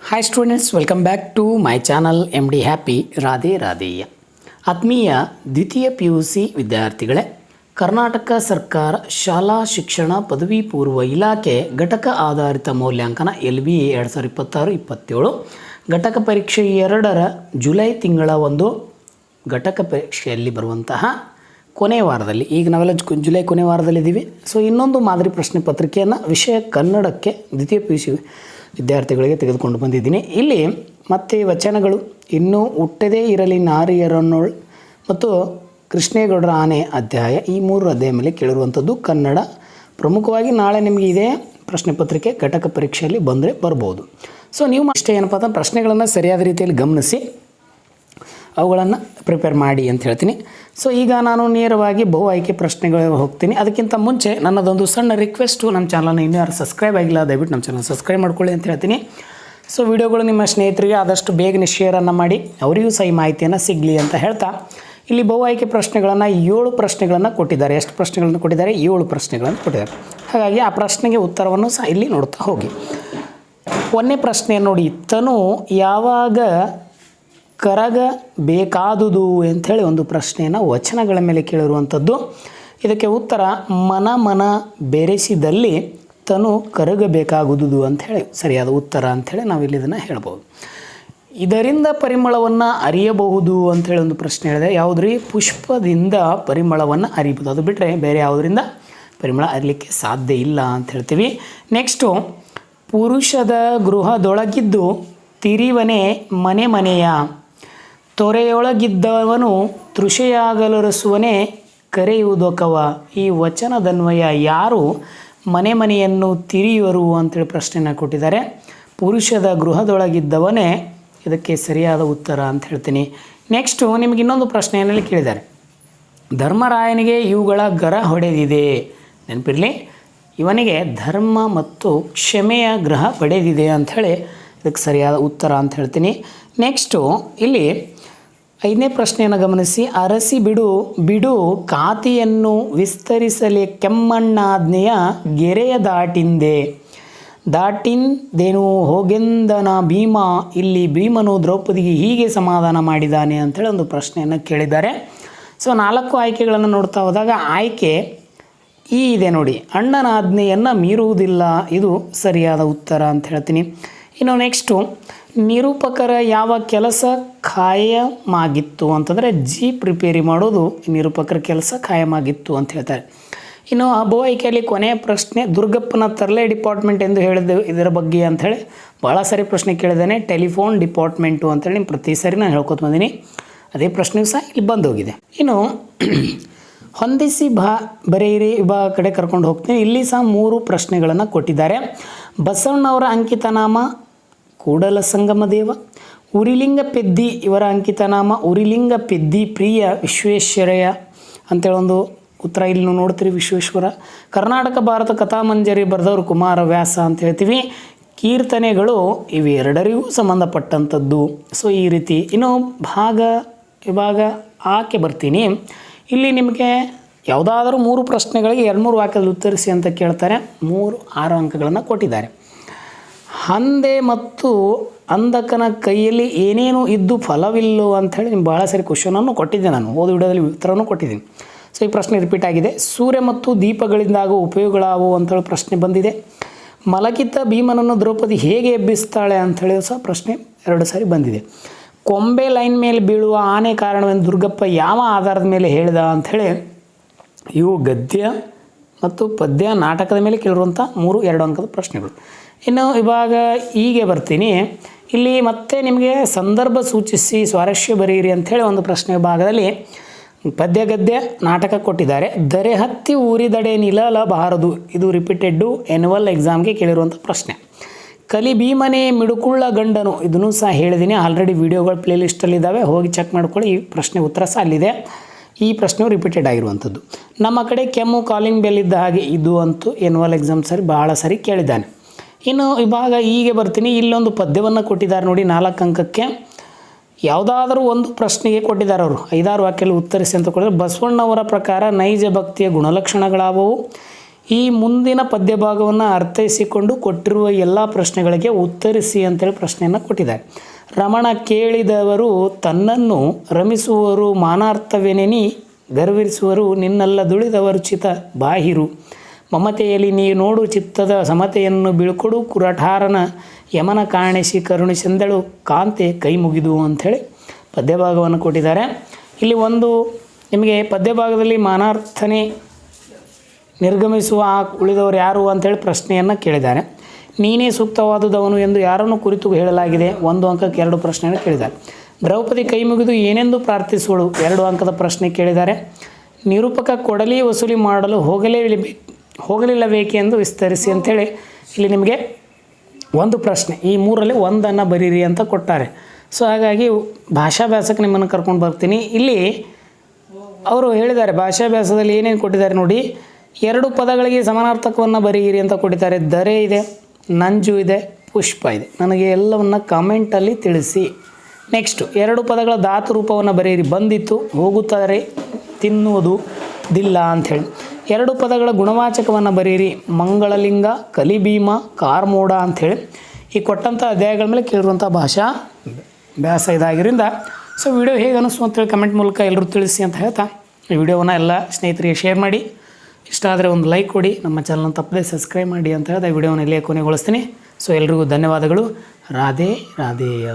Hi students, welcome back to my channel MD happy. Radhe Radheya. ಆತ್ಮೀಯ ದ್ವಿತೀಯ PUC ವಿದ್ಯಾರ್ಥಿಗಳೇ, ಕರ್ನಾಟಕ ಸರ್ಕಾರ ಶಾಲಾ ಶಿಕ್ಷಣ ಪದವಿ ಪೂರ್ವ ಇಲಾಖೆ ಘಟಕ ಆಧಾರಿತ ಮೌಲ್ಯಾಂಕನ LBA 2026-27 ಘಟಕ ಪರೀಕ್ಷೆ 2ರ ಜುಲೈ ತಿಂಗಳ ಒಂದು ಘಟಕ ಪರೀಕ್ಷೆಯಲ್ಲಿ ಬರುವಂತಹ ಕೊನೆಯ ವಾರದಲ್ಲಿ, ಈಗ ನಾವೆಲ್ಲ ಜುಲೈ ಕೊನೆಯ ವಾರದಲ್ಲಿದ್ದೀವಿ. ಸೊ ಇನ್ನೊಂದು ಮಾದರಿ ಪ್ರಶ್ನೆ ಪತ್ರಿಕೆಯನ್ನು ವಿಷಯ ಕನ್ನಡಕ್ಕೆ ದ್ವಿತೀಯ PUC ವಿದ್ಯಾರ್ಥಿಗಳಿಗೆ ತೆಗೆದುಕೊಂಡು ಬಂದಿದ್ದೀನಿ. ಇಲ್ಲಿ ಮತ್ತೆ ವಚನಗಳು, ಇನ್ನೂ ಹುಟ್ಟದೇ ಇರಲಿ ನಾರಿಯರನ್ನೋಳ್ ಮತ್ತು ಕೃಷ್ಣೇಗೌಡರ ಆನೆ ಅಧ್ಯಾಯ, ಈ 3 ಅಧ್ಯಾಯ ಮೇಲೆ ಕೇಳಿರುವಂಥದ್ದು ಕನ್ನಡ. ಪ್ರಮುಖವಾಗಿ ನಾಳೆ ನಿಮಗೆ ಇದೇ ಪ್ರಶ್ನೆ ಪತ್ರಿಕೆ ಘಟಕ ಪರೀಕ್ಷೆಯಲ್ಲಿ ಬಂದರೆ ಬರ್ಬೋದು. ಸೊ ನೀವು ಇಷ್ಟ ಏನಪ್ಪ ಅಂತ ಪ್ರಶ್ನೆಗಳನ್ನು ಸರಿಯಾದ ರೀತಿಯಲ್ಲಿ ಗಮನಿಸಿ ಅವುಗಳನ್ನು ಪ್ರಿಪೇರ್ ಮಾಡಿ ಅಂತ ಹೇಳ್ತೀನಿ. ಸೊ ಈಗ ನಾನು ನೇರವಾಗಿ ಬಹು ಆಯ್ಕೆ ಪ್ರಶ್ನೆಗಳಿಗೆ ಹೋಗ್ತೀನಿ. ಅದಕ್ಕಿಂತ ಮುಂಚೆ ನನ್ನದೊಂದು ಸಣ್ಣ ರಿಕ್ವೆಸ್ಟು, ನಮ್ಮ ಚಾನಲ್ನ ಇನ್ನೂ ಯಾರು ಸಬ್ಸ್ಕ್ರೈಬ್ ಆಗಿಲ್ಲ ದಯವಿಟ್ಟು ನಮ್ಮ ಚಾನಲ್ ಸಬ್ಸ್ಕ್ರೈಬ್ ಮಾಡ್ಕೊಳ್ಳಿ ಅಂತ ಹೇಳ್ತೀನಿ. ಸೊ ವಿಡಿಯೋಗಳು ನಿಮ್ಮ ಸ್ನೇಹಿತರಿಗೆ ಆದಷ್ಟು ಬೇಗನೆ ಶೇರನ್ನು ಮಾಡಿ ಅವರಿಗೂ ಸಹ ಈ ಮಾಹಿತಿಯನ್ನು ಸಿಗಲಿ ಅಂತ ಹೇಳ್ತಾ, ಇಲ್ಲಿ ಬಹು ಆಯ್ಕೆ ಪ್ರಶ್ನೆಗಳನ್ನು 7 ಪ್ರಶ್ನೆಗಳನ್ನು ಕೊಟ್ಟಿದ್ದಾರೆ. ಎಷ್ಟು ಪ್ರಶ್ನೆಗಳನ್ನು ಕೊಟ್ಟಿದ್ದಾರೆ? 7 ಪ್ರಶ್ನೆಗಳನ್ನು ಕೊಟ್ಟಿದ್ದಾರೆ. ಹಾಗಾಗಿ ಆ ಪ್ರಶ್ನೆಗೆ ಉತ್ತರವನ್ನು ಸಹ ಇಲ್ಲಿ ನೋಡ್ತಾ ಹೋಗಿ. ಒಂದನೇ ಪ್ರಶ್ನೆ ನೋಡಿ, ತನು ಯಾವಾಗ ಕರಗಬೇಕಾದುದು ಅಂಥೇಳಿ ಒಂದು ಪ್ರಶ್ನೆಯನ್ನು ವಚನಗಳ ಮೇಲೆ ಕೇಳಿರುವಂಥದ್ದು. ಇದಕ್ಕೆ ಉತ್ತರ ಮನ ಬೆರೆಸಿದಲ್ಲಿ ತನು ಕರಗಬೇಕಾಗುವುದು ಅಂಥೇಳಿ ಸರಿಯಾದ ಉತ್ತರ ಅಂಥೇಳಿ ನಾವಿಲ್ಲಿ ಇದನ್ನು ಹೇಳ್ಬೋದು. ಇದರಿಂದ ಪರಿಮಳವನ್ನು ಅರಿಯಬಹುದು ಅಂಥೇಳಿ ಒಂದು ಪ್ರಶ್ನೆ ಹೇಳಿದೆ. ಯಾವುದ್ರಿ? ಪುಷ್ಪದಿಂದ ಪರಿಮಳವನ್ನು ಅರಿಬೋದು. ಅದು ಬಿಟ್ಟರೆ ಬೇರೆ ಯಾವುದರಿಂದ ಪರಿಮಳ ಅರಿಲಿಕ್ಕೆ ಸಾಧ್ಯ ಇಲ್ಲ ಅಂತ ಹೇಳ್ತೀವಿ. ನೆಕ್ಸ್ಟು, ಪುರುಷದ ಗೃಹದೊಳಗಿದ್ದು ತಿರಿವನೇ ಮನೆಯ ತೊರೆಯೊಳಗಿದ್ದವನು ತೃಷೆಯಾಗಲರಸುವನೇ ಕರೆಯುವುದೊಕವ. ಈ ವಚನದನ್ವಯ ಯಾರು ಮನೆಯನ್ನು ತಿರಿಯುವರು ಅಂತೇಳಿ ಪ್ರಶ್ನೆಯನ್ನು ಕೊಟ್ಟಿದ್ದಾರೆ. ಪುರುಷದ ಗೃಹದೊಳಗಿದ್ದವನೇ ಇದಕ್ಕೆ ಸರಿಯಾದ ಉತ್ತರ ಅಂತ ಹೇಳ್ತೀನಿ. ನೆಕ್ಸ್ಟು, ನಿಮಗೆ ಇನ್ನೊಂದು ಪ್ರಶ್ನೆಯಲ್ಲಿ ಕೇಳಿದ್ದಾರೆ, ಧರ್ಮರಾಯನಿಗೆ ಇವುಗಳ ಗರ ಹೊಡೆದಿದೆ. ನೆನಪಿರಲಿ, ಇವನಿಗೆ ಧರ್ಮ ಮತ್ತು ಕ್ಷಮೆಯ ಗ್ರಹ ಪಡೆದಿದೆ ಅಂಥೇಳಿ ಇದಕ್ಕೆ ಸರಿಯಾದ ಉತ್ತರ ಅಂತ ಹೇಳ್ತೀನಿ. ನೆಕ್ಸ್ಟು, ಇಲ್ಲಿ 5ನೇ ಪ್ರಶ್ನೆಯನ್ನು ಗಮನಿಸಿ, ಅರಸಿ ಬಿಡು ಕಾತಿಯನ್ನು ವಿಸ್ತರಿಸಲಿ ಕೆಮ್ಮಣ್ಣಾಜ್ಞೆಯ ಗೆರೆಯ ದಾಟಿಂದೇನು ಹೋಗೆಂದನ ಭೀಮ. ಇಲ್ಲಿ ಭೀಮನು ದ್ರೌಪದಿಗೆ ಹೀಗೆ ಸಮಾಧಾನ ಮಾಡಿದ್ದಾನೆ ಅಂಥೇಳಿ ಒಂದು ಪ್ರಶ್ನೆಯನ್ನು ಕೇಳಿದ್ದಾರೆ. ಸೊ 4 ಆಯ್ಕೆಗಳನ್ನು ನೋಡ್ತಾ ಹೋದಾಗ ಆಯ್ಕೆ ಈ ಇದೆ ನೋಡಿ, ಅಣ್ಣನ ಆಜ್ಞೆಯನ್ನು ಮೀರುವುದಿಲ್ಲ, ಇದು ಸರಿಯಾದ ಉತ್ತರ ಅಂತ ಹೇಳ್ತೀನಿ. ಇನ್ನು ನೆಕ್ಸ್ಟು, ನಿರೂಪಕರ ಯಾವ ಕೆಲಸ ಖಾಯಮಾಗಿತ್ತು ಅಂತಂದರೆ ಪ್ರಿಪೇರಿ ಮಾಡೋದು ನಿರೂಪಕರ ಕೆಲಸ ಖಾಯಮಾಗಿತ್ತು ಅಂತ ಹೇಳ್ತಾರೆ. ಇನ್ನು ಬಹು ಆಯ್ಕೆಯಲ್ಲಿ ಕೊನೆಯ ಪ್ರಶ್ನೆ, ದುರ್ಗಪ್ಪನ ತರಲೆ ಡಿಪಾರ್ಟ್ಮೆಂಟ್ ಎಂದು ಹೇಳಿದೆ ಇದರ ಬಗ್ಗೆ ಅಂಥೇಳಿ ಭಾಳ ಸಾರಿ ಪ್ರಶ್ನೆ ಕೇಳಿದ್ದೇನೆ. ಟೆಲಿಫೋನ್ ಡಿಪಾರ್ಟ್ಮೆಂಟು ಅಂಥೇಳಿ ನಿಮ್ಮ ಪ್ರತಿ ಸಾರಿ ನಾನು ಹೇಳ್ಕೊತ ಬಂದೀನಿ. ಅದೇ ಪ್ರಶ್ನೆಯೂ ಸಹ ಇಲ್ಲಿ ಬಂದು ಹೋಗಿದೆ. ಇನ್ನು ಹೊಂದಿಸಿ ಬರೆಯಿರಿ ವಿಭಾಗ ಕಡೆ ಕರ್ಕೊಂಡು ಹೋಗ್ತೀನಿ. ಇಲ್ಲಿ ಸಹ 3 ಪ್ರಶ್ನೆಗಳನ್ನು ಕೊಟ್ಟಿದ್ದಾರೆ. ಬಸವಣ್ಣವರ ಅಂಕಿತನಾಮ ಕೂಡಲ ಸಂಗಮ ದೇವ. ಉರಿಲಿಂಗ ಪೆದ್ದಿ ಇವರ ಅಂಕಿತನಾಮ ಉರಿಲಿಂಗ ಪೆದ್ದಿ ಪ್ರಿಯ ವಿಶ್ವೇಶ್ವರಯ್ಯ ಅಂತೇಳಿ ಒಂದು ಉತ್ತರ ಇಲ್ಲಿ ನೋಡ್ತೀರಿ, ವಿಶ್ವೇಶ್ವರ. ಕರ್ನಾಟಕ ಭಾರತ ಕಥಾಮಂಜರಿ ಬರೆದವರು ಕುಮಾರವ್ಯಾಸ ಅಂತ ಹೇಳ್ತೀವಿ. ಕೀರ್ತನೆಗಳು ಇವೆರಡರಿಗೂ ಸಂಬಂಧಪಟ್ಟಂಥದ್ದು. ಸೊ ಈ ರೀತಿ. ಇನ್ನು ವಿಭಾಗ ಆಕೆ ಬರ್ತೀನಿ. ಇಲ್ಲಿ ನಿಮಗೆ ಯಾವುದಾದ್ರೂ 3 ಪ್ರಶ್ನೆಗಳಿಗೆ 2-3 ವಾಕ್ಯದಲ್ಲಿ ಉತ್ತರಿಸಿ ಅಂತ ಕೇಳ್ತಾರೆ. 6 ಅಂಕಗಳನ್ನು ಕೊಟ್ಟಿದ್ದಾರೆ. ಹಂದೆ ಮತ್ತು ಅಂಧಕನ ಕೈಯಲ್ಲಿ ಏನೇನು ಇದ್ದು ಫಲವಿಲ್ಲೋ ಅಂಥೇಳಿ ನಿಮ್ಗೆ ಭಾಳ ಸರಿ ಕ್ವಶನನ್ನು ಕೊಟ್ಟಿದ್ದೆ, ನಾನು ಓದು ವಿಡಿಯೋದಲ್ಲಿ ಉತ್ತರನೂ ಕೊಟ್ಟಿದ್ದೀನಿ. ಸೊ ಈ ಪ್ರಶ್ನೆ ರಿಪೀಟ್ ಆಗಿದೆ. ಸೂರ್ಯ ಮತ್ತು ದೀಪಗಳಿಂದಾಗುವ ಉಪಯೋಗಗಳಾವು ಅಂಥೇಳಿ ಪ್ರಶ್ನೆ ಬಂದಿದೆ. ಮಲಗಿದ್ದ ಭೀಮನನ್ನು ದ್ರೌಪದಿ ಹೇಗೆ ಎಬ್ಬಿಸ್ತಾಳೆ ಅಂಥೇಳಿ ಸಹ ಪ್ರಶ್ನೆ 2 ಸಾರಿ ಬಂದಿದೆ. ಕೊಂಬೆ ಲೈನ್ ಮೇಲೆ ಬೀಳುವ ಆನೆ ಕಾರಣವೆಂದು ದುರ್ಗಪ್ಪ ಯಾವ ಆಧಾರದ ಮೇಲೆ ಹೇಳಿದ ಅಂಥೇಳಿ ಇವು ಗದ್ಯ ಮತ್ತು ಪದ್ಯ ನಾಟಕದ ಮೇಲೆ ಕೇಳಿರುವಂಥ 2 ಅಂಕದ ಪ್ರಶ್ನೆಗಳು. ಇನ್ನು ಇವಾಗ ಹೀಗೆ ಬರ್ತೀನಿ. ಇಲ್ಲಿ ಮತ್ತೆ ನಿಮಗೆ ಸಂದರ್ಭ ಸೂಚಿಸಿ ಸ್ವಾರಸ್ಯ ಬರೆಯಿರಿ ಅಂಥೇಳಿ ಒಂದು ಪ್ರಶ್ನೆ ವಿಭಾಗದಲ್ಲಿ ಪದ್ಯ ಗದ್ಯ ನಾಟಕ ಕೊಟ್ಟಿದ್ದಾರೆ. ದರೆ ಹತ್ತಿ ಊರಿದಡೆ ನಿಲ್ಲಬಾರದು, ಇದು ರಿಪೀಟೆಡ್ಡು ಎನ್ಯುವಲ್ ಎಕ್ಸಾಮ್ಗೆ ಕೇಳಿರುವಂಥ ಪ್ರಶ್ನೆ. ಕಲಿ ಭೀಮನೆ ಮಿಡುಕುಳ್ಳ ಗಂಡನು, ಇದನ್ನು ಸಹ ಹೇಳಿದ್ದೀನಿ, ಆಲ್ರೆಡಿ ವಿಡಿಯೋಗಳು ಪ್ಲೇಲಿಸ್ಟಲ್ಲಿದ್ದಾವೆ, ಹೋಗಿ ಚೆಕ್ ಮಾಡ್ಕೊಳ್ಳಿ. ಈ ಪ್ರಶ್ನೆ ಉತ್ತರ ಸಹ ಅಲ್ಲಿದೆ. ಈ ಪ್ರಶ್ನೆಯು ರಿಪೀಟೆಡ್ ಆಗಿರುವಂಥದ್ದು. ನಮ್ಮ ಕಡೆ ಕೆಮ್ಮು ಕಾಲಿಂಗ್ ಬೆಲ್ ಇದ್ದ ಹಾಗೆ, ಇದು ಅಂತೂ ಎನ್ಯುವಲ್ ಎಕ್ಸಾಮ್ ಭಾಳ ಸರಿ ಕೇಳಿದ್ದಾನೆ. ಇನ್ನು ಇವಾಗ ಹೀಗೆ ಬರ್ತೀನಿ. ಇಲ್ಲೊಂದು ಪದ್ಯವನ್ನು ಕೊಟ್ಟಿದ್ದಾರೆ ನೋಡಿ, 4 ಅಂಕಕ್ಕೆ. ಯಾವುದಾದ್ರೂ ಒಂದು ಪ್ರಶ್ನೆಗೆ ಕೊಟ್ಟಿದ್ದಾರೆ ಅವರು, 5-6 ವಾಕ್ಯದಲ್ಲಿ ಉತ್ತರಿಸಿ ಅಂತ ಕೊಟ್ಟಿದ್ದಾರೆ. ಬಸವಣ್ಣವರ ಪ್ರಕಾರ ನೈಜ ಭಕ್ತಿಯ ಗುಣಲಕ್ಷಣಗಳಾವವು. ಈ ಮುಂದಿನ ಪದ್ಯ ಭಾಗವನ್ನು ಅರ್ಥೈಸಿಕೊಂಡು ಕೊಟ್ಟಿರುವ ಎಲ್ಲ ಪ್ರಶ್ನೆಗಳಿಗೆ ಉತ್ತರಿಸಿ ಅಂತೇಳಿ ಪ್ರಶ್ನೆಯನ್ನು ಕೊಟ್ಟಿದ್ದಾರೆ. ರಮಣ ಕೇಳಿದವರು ತನ್ನನ್ನು ರಮಿಸುವರು ಮಾನಾರ್ಥವೆನೆನಿ ಗರ್ವಿಸುವರು ನಿನ್ನೆಲ್ಲ ದುಳಿದವರು ಚಿತ ಬಾಹಿರು ಮಮತೆಯಲ್ಲಿ ನೀ ನೋಡು ಚಿತ್ತದ ಸಮತೆಯನ್ನು ಬೀಳ್ಕೊಡು ಕುರಠಾರನ ಯಮನ ಕಾಣಿಸಿ ಕರುಣಿಸೆಂದಳು ಕಾಂತೆ ಕೈ ಮುಗಿದು ಅಂಥೇಳಿ ಪದ್ಯಭಾಗವನ್ನು ಕೊಟ್ಟಿದ್ದಾರೆ. ಇಲ್ಲಿ ಒಂದು ನಿಮಗೆ ಪದ್ಯಭಾಗದಲ್ಲಿ ಮಾನಾರ್ಥನೆ ನಿರ್ಗಮಿಸುವ ಆ ಉಳಿದವರು ಯಾರು ಅಂಥೇಳಿ ಪ್ರಶ್ನೆಯನ್ನು ಕೇಳಿದ್ದಾರೆ. ನೀನೇ ಸೂಕ್ತವಾದುದವನು ಎಂದು ಯಾರನ್ನು ಕುರಿತು ಹೇಳಲಾಗಿದೆ 1 ಅಂಕಕ್ಕೆ 2 ಪ್ರಶ್ನೆಯನ್ನು ಕೇಳಿದ್ದಾರೆ. ದ್ರೌಪದಿ ಕೈ ಮುಗಿದು ಏನೆಂದು ಪ್ರಾರ್ಥಿಸುವಳು 2 ಅಂಕದ ಪ್ರಶ್ನೆ ಕೇಳಿದ್ದಾರೆ. ನಿರೂಪಕ ಕೊಡಲಿ ವಸೂಲಿ ಮಾಡಲು ಹೋಗಲಿಲ್ಲಬೇಕೆ ಎಂದು ವಿಸ್ತರಿಸಿ ಅಂಥೇಳಿ ಇಲ್ಲಿ ನಿಮಗೆ ಒಂದು ಪ್ರಶ್ನೆ, ಈ 3ರಲ್ಲಿ 1 ಬರೀರಿ ಅಂತ ಕೊಟ್ಟಾರೆ. ಸೊ ಹಾಗಾಗಿ ಭಾಷಾಭ್ಯಾಸಕ್ಕೆ ನಿಮ್ಮನ್ನು ಕರ್ಕೊಂಡು ಬರ್ತೀನಿ. ಇಲ್ಲಿ ಅವರು ಹೇಳಿದ್ದಾರೆ ಭಾಷಾಭ್ಯಾಸದಲ್ಲಿ ಏನೇನು ಕೊಟ್ಟಿದ್ದಾರೆ ನೋಡಿ, 2 ಪದಗಳಿಗೆ ಸಮಾನಾರ್ಥಕವನ್ನು ಬರೀರಿ ಅಂತ ಕೊಟ್ಟಿದ್ದಾರೆ. ದರೆ ಇದೆ, ನಂಜು ಇದೆ, ಪುಷ್ಪ ಇದೆ. ನನಗೆ ಎಲ್ಲವನ್ನು ಕಾಮೆಂಟಲ್ಲಿ ತಿಳಿಸಿ. ನೆಕ್ಸ್ಟು 2 ಪದಗಳ ಧಾತು ರೂಪವನ್ನು ಬರೆಯಿರಿ. ಬಂದಿತ್ತು, ಹೋಗುತ್ತಾರೆ, ತಿನ್ನುವುದು, ದಿಲ್ಲ ಅಂಥೇಳಿ. 2 ಪದಗಳ ಗುಣವಾಚಕವನ್ನು ಬರೆಯಿರಿ. ಮಂಗಳಲಿಂಗ, ಕಲಿಭೀಮ, ಕಾರ್ಮೋಡ ಅಂಥೇಳಿ. ಈ ಕೊಟ್ಟಂಥ ಅಧ್ಯಾಯಗಳ ಮೇಲೆ ಕೇಳಿರುವಂಥ ಭಾಷಾ ಅಭ್ಯಾಸ ಇದಾಗಿರಿಂದ ಸೊ ವಿಡಿಯೋ ಹೇಗೆ ಅನ್ನಿಸ್ತು ಅಂತೇಳಿ ಕಮೆಂಟ್ ಮೂಲಕ ಎಲ್ಲರೂ ತಿಳಿಸಿ ಅಂತ ಹೇಳ್ತಾ ಈ ವಿಡಿಯೋವನ್ನು ಎಲ್ಲ ಸ್ನೇಹಿತರಿಗೆ ಶೇರ್ ಮಾಡಿ, ಇಷ್ಟ ಆದರೆ ಒಂದು ಲೈಕ್ ಕೊಡಿ, ನಮ್ಮ ಚಾನಲ್ನ ತಪ್ಪದೆ ಸಬ್ಸ್ಕ್ರೈಬ್ ಮಾಡಿ ಅಂತ ಹೇಳ್ತಾ ವಿಡಿಯೋನ ಇಲ್ಲಿಯೇ ಕೊನೆಗೊಳಿಸ್ತೀನಿ. ಸೊ ಎಲ್ರಿಗೂ ಧನ್ಯವಾದಗಳು. ರಾಧೆ ರಾಧೇಯ.